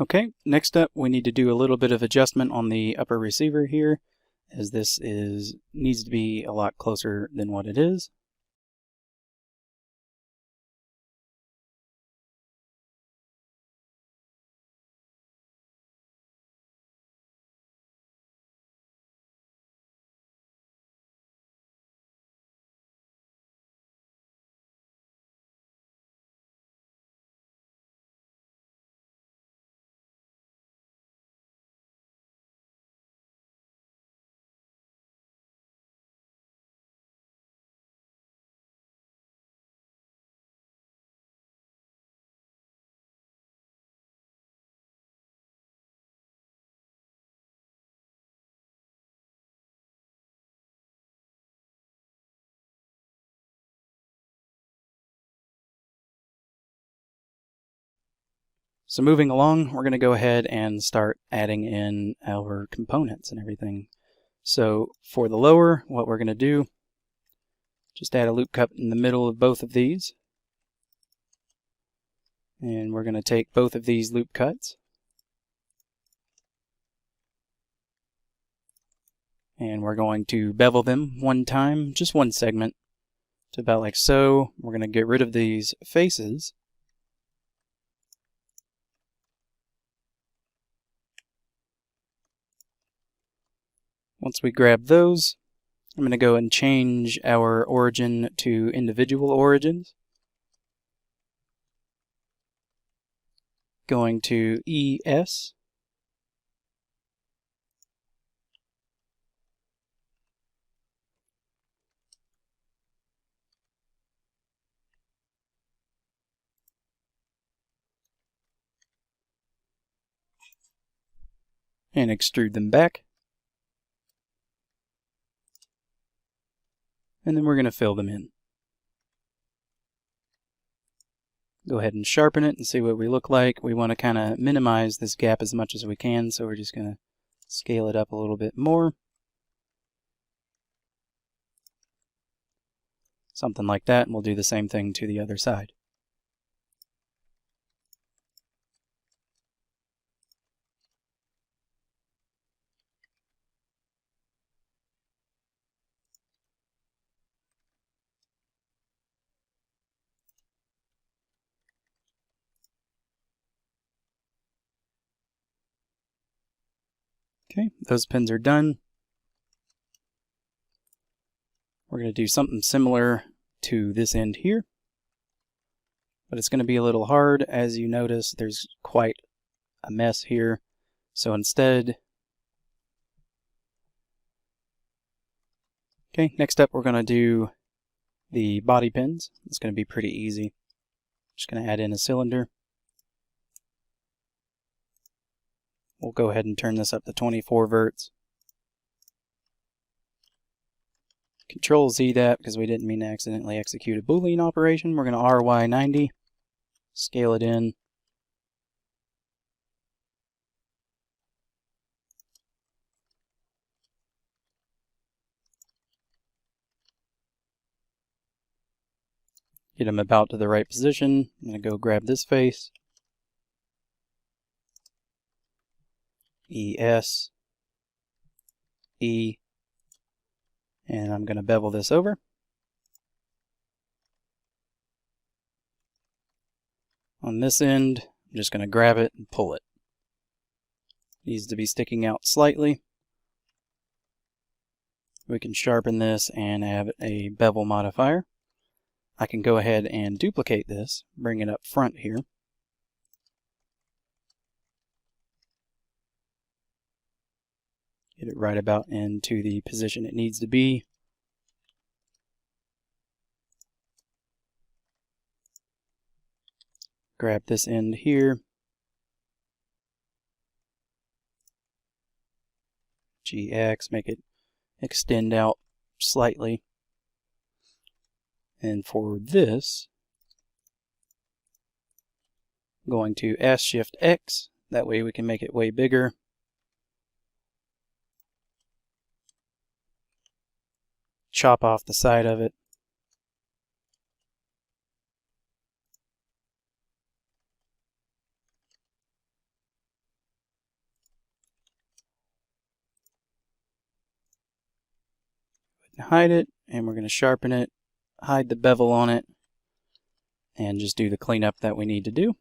Okay, next up we need to do a little bit of adjustment on the upper receiver here, as this needs to be a lot closer than what it is. So moving along, we're going to go ahead and start adding in our components and everything. So for the lower, what we're going to do, just add a loop cut in the middle of both of these. And we're going to take both of these loop cuts. And we're going to bevel them one time, just one segment, to about like so. We're going to get rid of these faces. Once we grab those, I'm going to go and change our origin to individual origins. Going to ES. And extrude them back. And then we're going to fill them in. Go ahead and sharpen it and see what we look like. We want to kind of minimize this gap as much as we can, so we're just going to scale it up a little bit more. Something like that, and we'll do the same thing to the other side. Okay, those pins are done. We're going to do something similar to this end here, but it's going to be a little hard. As you notice, there's quite a mess here. So instead, okay, next up we're going to do the body pins. It's going to be pretty easy. Just going to add in a cylinder. We'll go ahead and turn this up to 24 verts. Control Z that because we didn't mean to accidentally execute a Boolean operation. We're going to RY90, scale it in. Get them about to the right position. I'm going to go grab this face. ES, E, and I'm going to bevel this over. On this end, I'm just going to grab it and pull it. Needs to be sticking out slightly. We can sharpen this and have a bevel modifier. I can go ahead and duplicate this, bring it up front here. Get it right about into the position it needs to be. Grab this end here. GX, make it extend out slightly. And for this, I'm going to S-Shift-X. That way we can make it way bigger. Chop off the side of it. and hide it, and we're going to sharpen it, hide the bevel on it, and just do the cleanup that we need to do.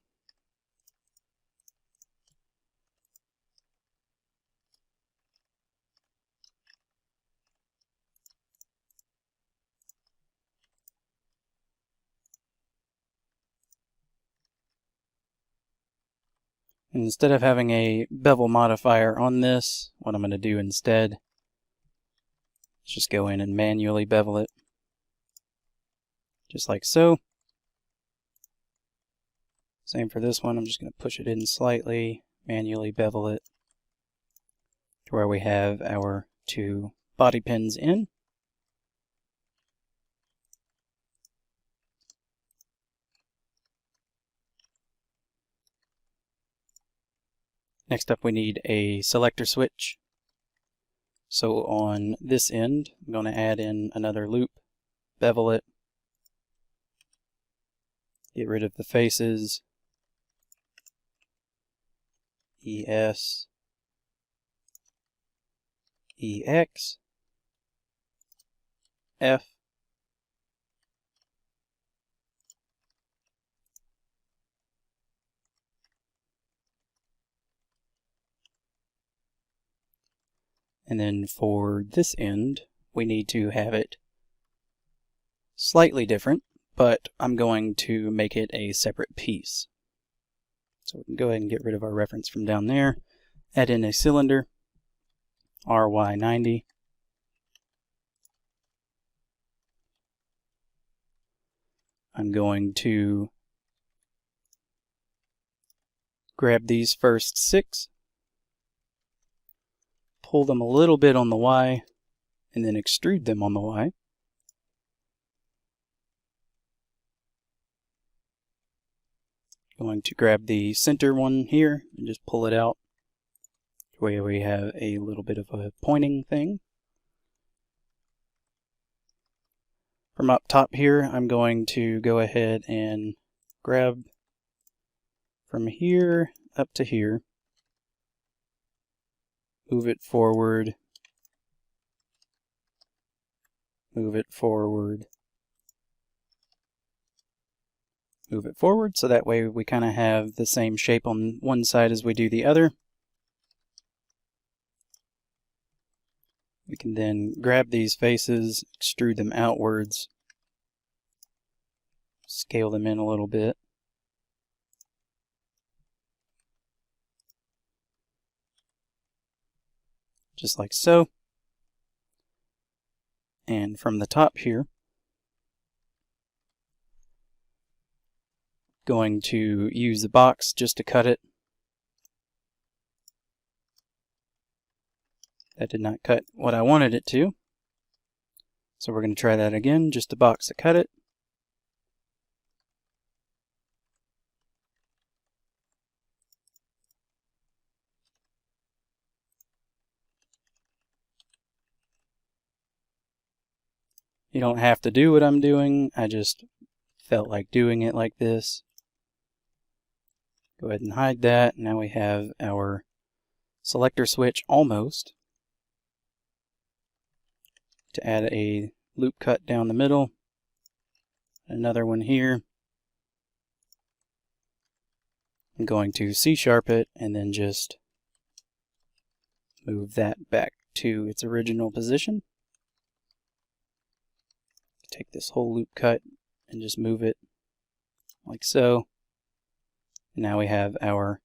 Instead of having a bevel modifier on this, what I'm going to do instead is just go in and manually bevel it, just like so. Same for this one. I'm just going to push it in slightly, manually bevel it to where we have our 2 bobby pins in. Next up we need a selector switch. So on this end, I'm going to add in another loop, bevel it, get rid of the faces, ES, EX, F, and then for this end, we need to have it slightly different, but I'm going to make it a separate piece. So we can go ahead and get rid of our reference from down there, add in a cylinder, RY90, I'm going to grab these first 6, pull them a little bit on the Y, and then extrude them on the Y. Going to grab the center one here and just pull it out where we have a little bit of a pointing thing. From up top here, I'm going to go ahead and grab from here up to here, move it forward, move it forward, move it forward, so that way we kind of have the same shape on one side as we do the other. We can then grab these faces, extrude them outwards, scale them in a little bit. Just like so. And from the top here, going to use the box just to cut it. That did not cut what I wanted it to. So we're going to try that again, just a box to cut it. You don't have to do what I'm doing, I just felt like doing it like this. Go ahead and hide that. Now we have our selector switch almost. To add a loop cut down the middle, another one here. I'm going to C-sharp it and then just move that back to its original position. Take this whole loop cut and just move it like so. Now we have our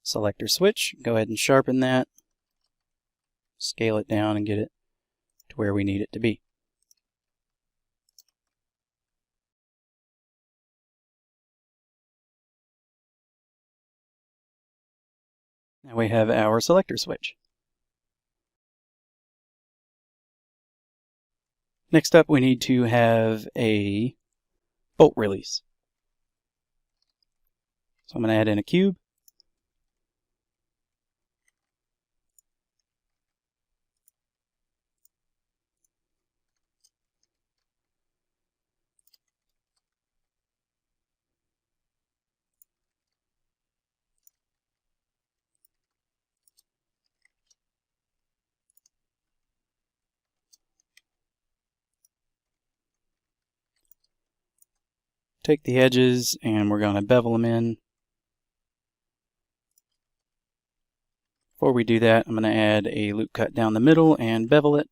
selector switch. Go ahead and sharpen that, scale it down and get it to where we need it to be. Now we have our selector switch. Next up, we need to have a bolt release. So I'm going to add in a cube. take the edges and we're going to bevel them in. Before we do that, I'm going to add a loop cut down the middle and bevel it.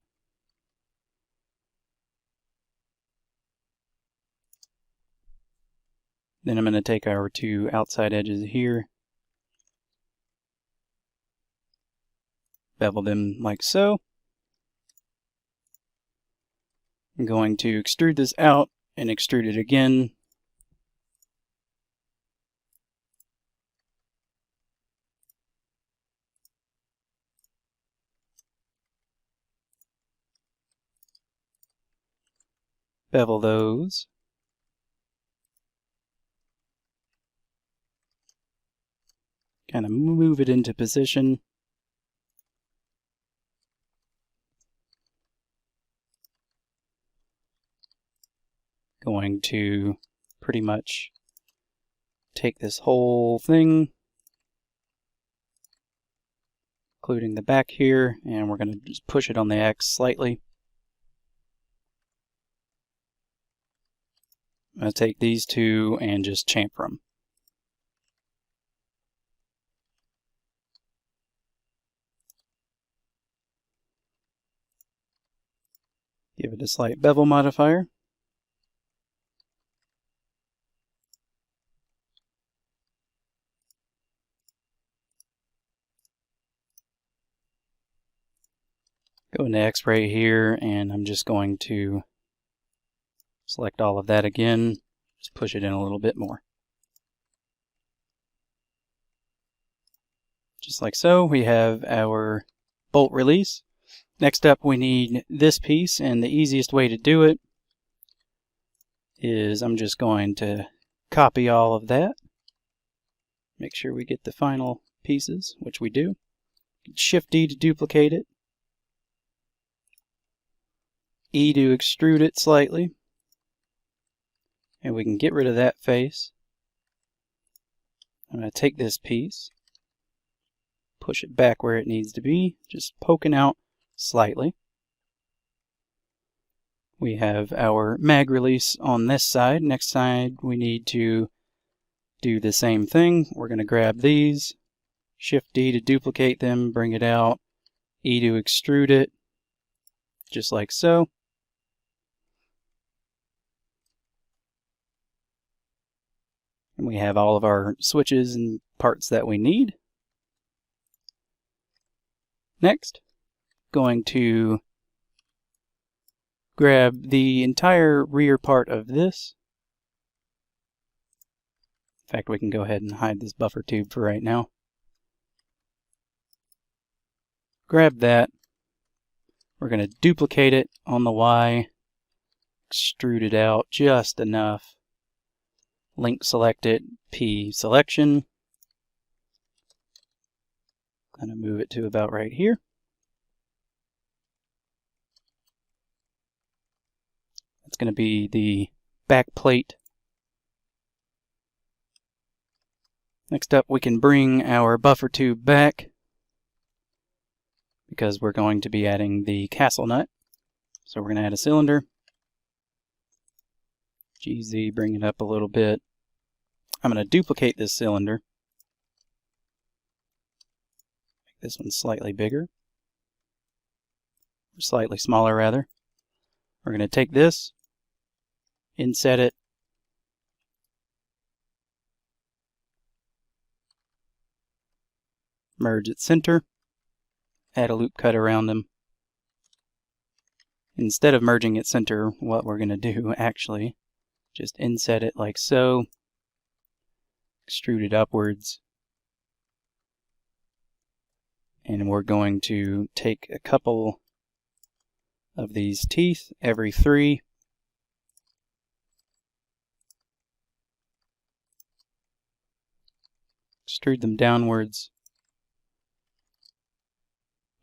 Then I'm going to take our two outside edges here, bevel them like so. I'm going to extrude this out and extrude it again. Bevel those. Kind of move it into position. Going to pretty much take this whole thing, including the back here, and we're going to just push it on the X slightly. I'm going to take these two and just chamfer them. Give it a slight bevel modifier. Go into X-ray here, and I'm just going to select all of that again, just push it in a little bit more. Just like so, we have our bolt release. Next up, we need this piece, and the easiest way to do it is I'm just going to copy all of that. Make sure we get the final pieces, which we do. Shift D to duplicate it. E to extrude it slightly. And we can get rid of that face. I'm going to take this piece, push it back where it needs to be, just poking out slightly. We have our mag release on this side. Next side we need to do the same thing. We're going to grab these, Shift D to duplicate them, bring it out, E to extrude it, just like so. And we have all of our switches and parts that we need. Next, going to grab the entire rear part of this. In fact, we can go ahead and hide this buffer tube for right now. Grab that. We're going to duplicate it on the Y, extrude it out just enough. Link select it, P selection. Kind of move it to about right here. That's going to be the back plate. Next up, we can bring our buffer tube back because we're going to be adding the castle nut. So we're going to add a cylinder. GZ, bring it up a little bit. I'm going to duplicate this cylinder. Make this one slightly bigger. Or slightly smaller, rather. We're going to take this, inset it, merge its center, add a loop cut around them. Instead of merging its center, what we're going to do actually, just inset it like so, extrude it upwards, and we're going to take a couple of these teeth, every 3, extrude them downwards,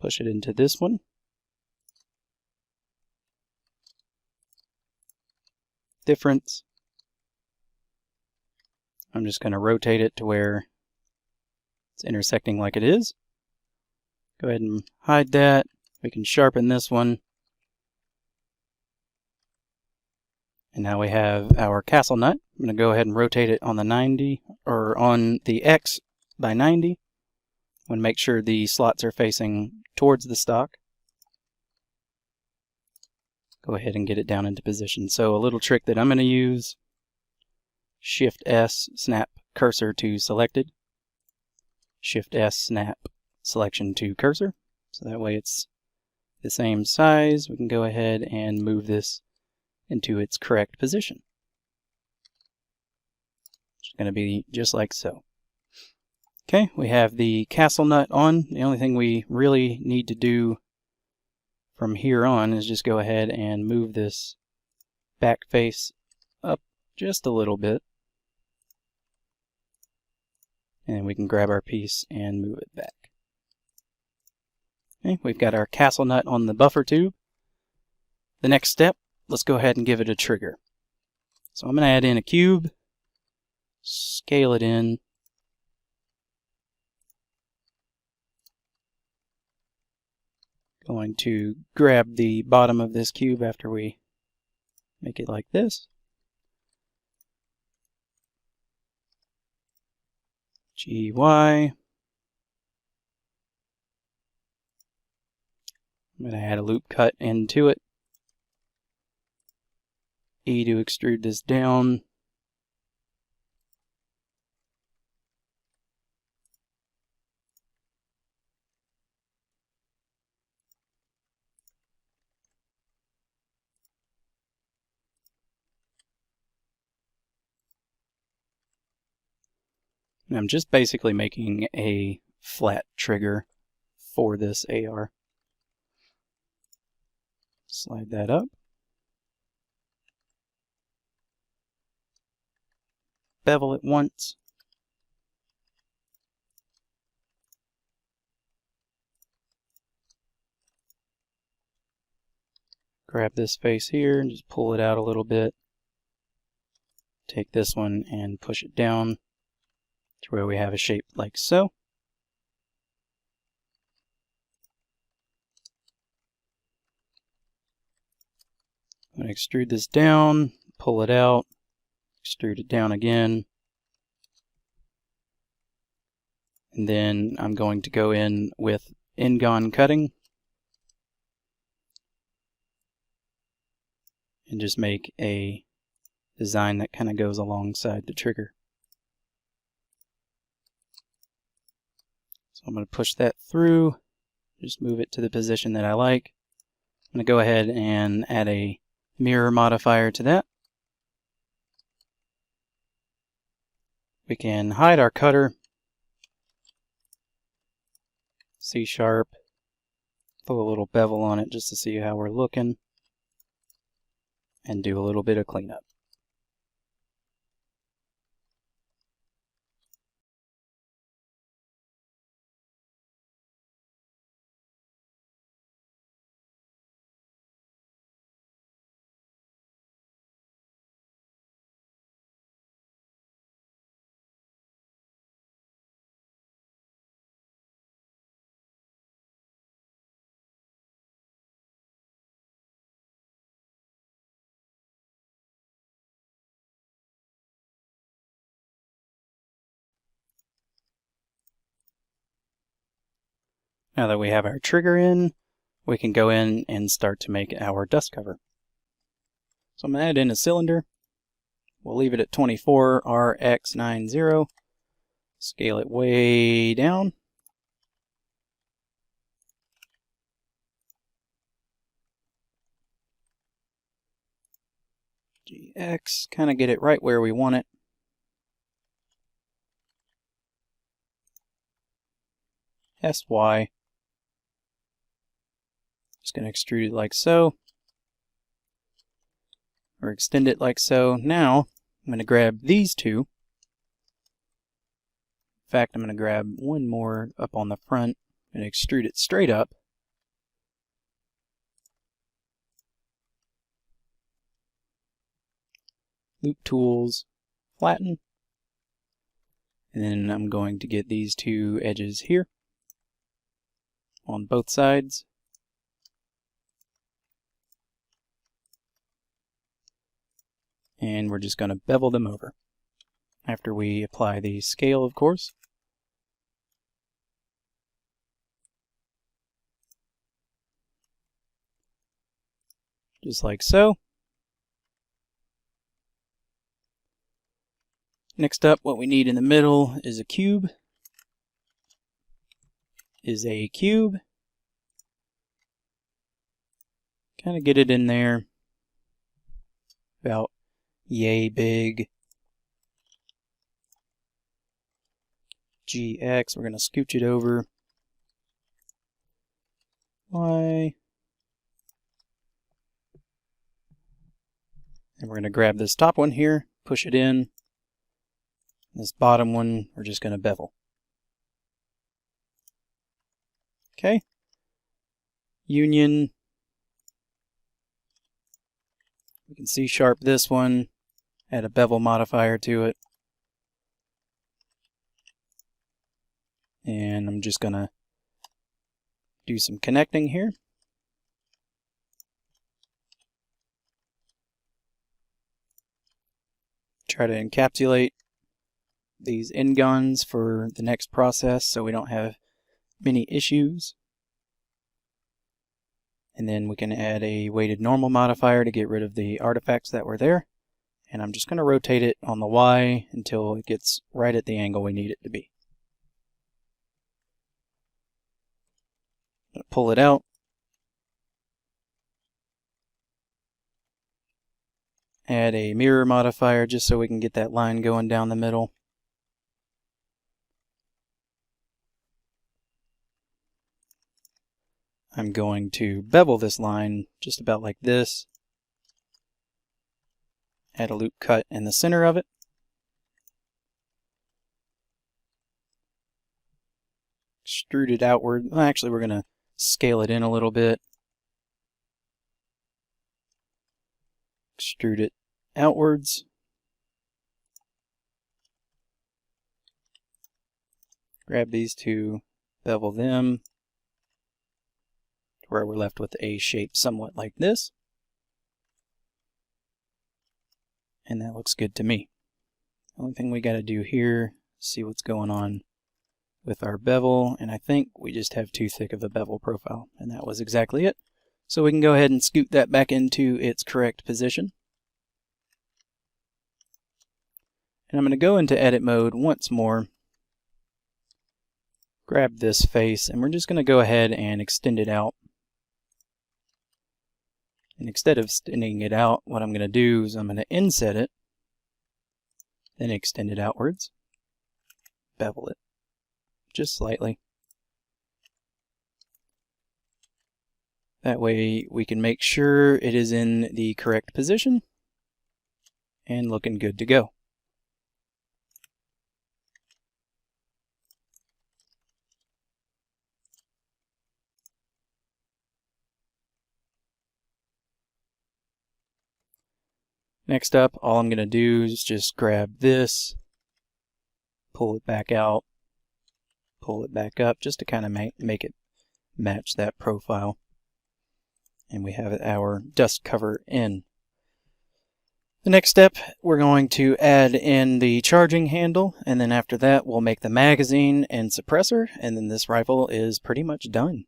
push it into this one, difference. I'm just going to rotate it to where it's intersecting like it is. Go ahead and hide that. We can sharpen this one. And now we have our castle nut. I'm going to go ahead and rotate it on the 90, or on the X by 90. I'm going to make sure the slots are facing towards the stock. Go ahead and get it down into position. So a little trick that I'm going to use, Shift S, snap cursor to selected. Shift S, snap selection to cursor. So that way it's the same size. We can go ahead and move this into its correct position. It's going to be just like so. Okay, we have the castle nut on. The only thing we really need to do from here on is just go ahead and move this back face up just a little bit. And we can grab our piece and move it back. Okay, we've got our castle nut on the buffer tube. The next step, let's go ahead and give it a trigger. So I'm going to add in a cube, scale it in. Going to grab the bottom of this cube after we make it like this. GY. I'm going to add a loop cut into it. E to extrude this down. And I'm just basically making a flat trigger for this AR. Slide that up. Bevel it once. Grab this face here and just pull it out a little bit. Take this one and push it down to where we have a shape like so. I'm going to extrude this down, pull it out, extrude it down again. And then I'm going to go in with N-gon cutting and just make a design that kind of goes alongside the trigger. So I'm going to push that through, just move it to the position that I like. I'm going to go ahead and add a mirror modifier to that. We can hide our cutter, C#, put a little bevel on it just to see how we're looking, and do a little bit of cleanup. Now that we have our trigger in, we can go in and start to make our dust cover. So I'm going to add in a cylinder. We'll leave it at 24 RX90. Scale it way down. GX, kind of get it right where we want it. SY. Just going to extrude it like so, or extend it like so. Now I'm going to grab these two. In fact, I'm going to grab one more up on the front and extrude it straight up. Loop tools, flatten, and then I'm going to get these two edges here on both sides. and we're just going to bevel them over after we apply the scale, of course. Just like so. Next up, what we need in the middle is a cube. Kind of get it in there. About yay big. GX, we're going to scooch it over. Y. And we're going to grab this top one here, push it in. This bottom one, we're just going to bevel. Okay. Union. We can C-sharp this one, add a bevel modifier to it. And I'm just going to do some connecting here. Try to encapsulate these end guns for the next process so we don't have many issues. And then we can add a weighted normal modifier to get rid of the artifacts that were there. And I'm just going to rotate it on the Y until it gets right at the angle we need it to be. Pull it out. Add a mirror modifier just so we can get that line going down the middle. I'm going to bevel this line just about like this. Add a loop cut in the center of it. Extrude it outward. Well, actually, we're going to scale it in a little bit. Extrude it outwards. Grab these two, bevel them, where we're left with a shape somewhat like this. And that looks good to me. The only thing we got to do here is see what's going on with our bevel, and I think we just have too thick of a bevel profile, and that was exactly it. So we can go ahead and scoot that back into its correct position. And I'm going to go into edit mode once more, grab this face, and we're just going to go ahead and extend it out. And instead of extending it out, what I'm going to do is I'm going to inset it, then extend it outwards, bevel it just slightly. That way we can make sure it is in the correct position and looking good to go. Next up, all I'm going to do is just grab this, pull it back out, pull it back up, just to kind of make it match that profile. And we have our dust cover in. The next step, we're going to add in the charging handle, and then after that we'll make the magazine and suppressor, and then this rifle is pretty much done.